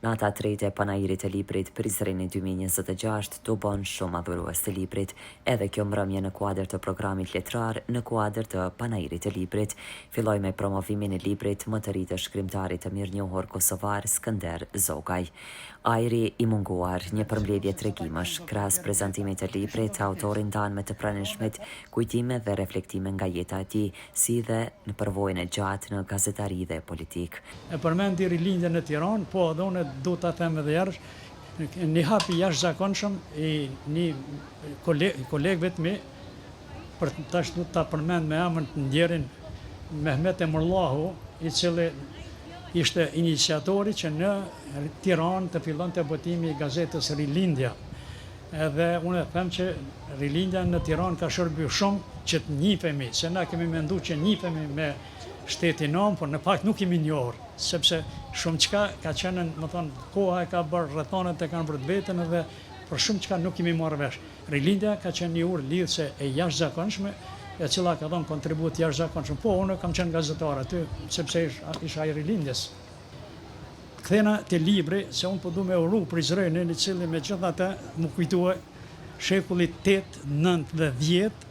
Nata e tretë e panairit të librit Prizreni 2026 do bën shumë adhurues të librit, edhe kjo mbrëmje në kuadër të programit letrar në kuadër të panairit të librit. Filloi me promovimin e librit më të ri të shkrimtarit të mirënjohur kosovar Skënder Zogaj. Ajri i munguar, një përmbledhje tregimësh, krahas prezantimit të librit, autori ndan me të pranishmit kujtime dhe reflektime nga jeta e tij, si dhe në përvojën e gjatë në gazetari dhe politik. E përmendi rilindjen në Tiranë, po edhe unë du ta them edhe herë, një hap i jashtëzakonshëm i një kolegëve të mi, për tash du ta përmend me emër të ndjerin Mehmet Emrullahu, i cili ishte iniciatori që në Tiranë të fillonte botimi i gazetës Rilindja. Edhe unë them që Rilindja në Tiranë ka shërby shumë që të njihemi, se na kemi menduar që njihemi me shtetin nom, por në fakt nuk kemi njohur, sepse shumë çka ka qenë, më thonë, koha e ka bërë, rrethonet e kanë bërë vetën edhe për shumë çka nuk kemi marrë vesh. Rilindja ka qenë një urë lidhëse e jashtëzakonshme, e cila ka dhënë kontribut jashtëzakonshëm. Po, unë kam qenë gazetar aty, sepse isha i Rilindjes. Kthena te libri, se unë po du me uru Prizrenin, i cili megjithatë më kujtue shekulli 8, 9 dhe 10,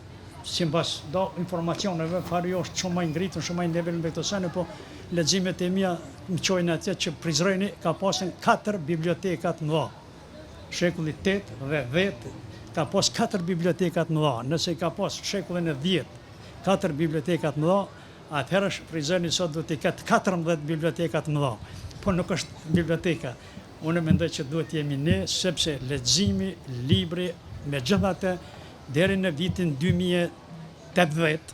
si mbas do informacioneve, fari është shumë më ngritën, shumë më nivel me këto sene, po leximet e mia më çojnë atje që Prizreni ka pasur 4 biblioteka të mëdha. Shekulli 8 dhe 10 ka pas 4 biblioteka të mëdha. Nëse ka pas shekullin e 10 4 biblioteka të mëdha, atëherë Prizreni sot do të ketë 14 biblioteka të mëdha. Po nuk është biblioteka. Unë mendoj që duhet jemi ne, sepse leximi, libri, megjithatë deri në vitin 2018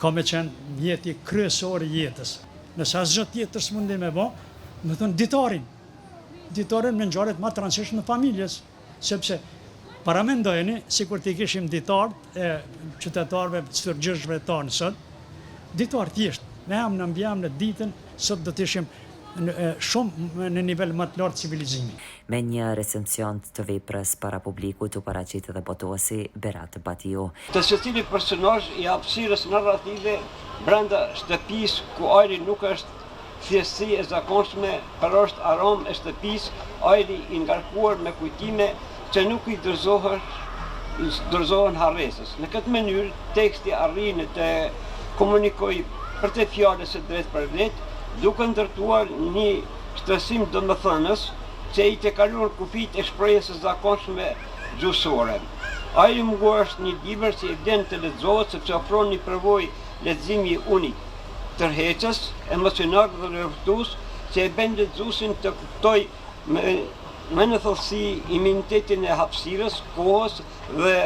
ka me qenë mjeti kryesor i jetës. Nëse asgjë tjetër s'mundi me bë, më thon ditorin me ngjarjet më të rëndësishme të familjes, sepse para mendojeni sikur të kishim ditar e qytetarëve stërgjeshve tonë sot, ditar thjesht, me emër në ditën, sot do të ishim shumë në nivel më të lartë civilizimi. Me një recension të veprës para publikut u paraqitet edhe botuesi Berat Batiu. Të secili personazh i hapësirës narrative brenda shtëpisë ku ajri nuk është thjeshtësi e zakonshme, por është aromë e shtëpisë, ajri i ngarkuar me kujtime që nuk i dorëzohen harresës. Në këtë mënyrë teksti arrin të komunikojë për të fjalës së drejtë për drejtë, duke ndërtuar një shtërsim domethënës që i të kaluar kufijtë e shprehjes së zakonshme gjuhësore. Ajri i munguar është një libër që i vlen të lexohet sepse ofron një përvojë leximi unik, tërheqës, emocional dhe rrethtues që e bën lexuesin të kuptojë me në thellësi imunitetin e hapësirës, kohës dhe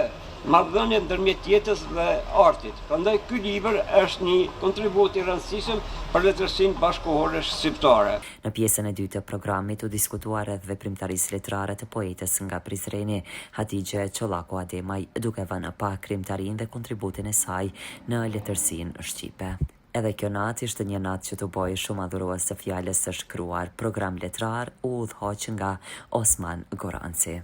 marrëdhënien ndërmjet jetës dhe artit. Prandaj ky libër është një kontribut i rëndësishëm për letërsinë bashkëkohore shqiptare. Në pjesën e dytë të programit u diskutuar rreth veprimtarisë letrare të poetës nga Prizreni, Hatixhe Çollaku Ademaj, duke vënë pa krimtarinë dhe kontributin e saj në letërsinë shqipe. Edhe kjo natë ishte një natë që të bojë shumë adhurues të fjalës së shkruar. Program letrar u udhëhoq nga Osman Goranci.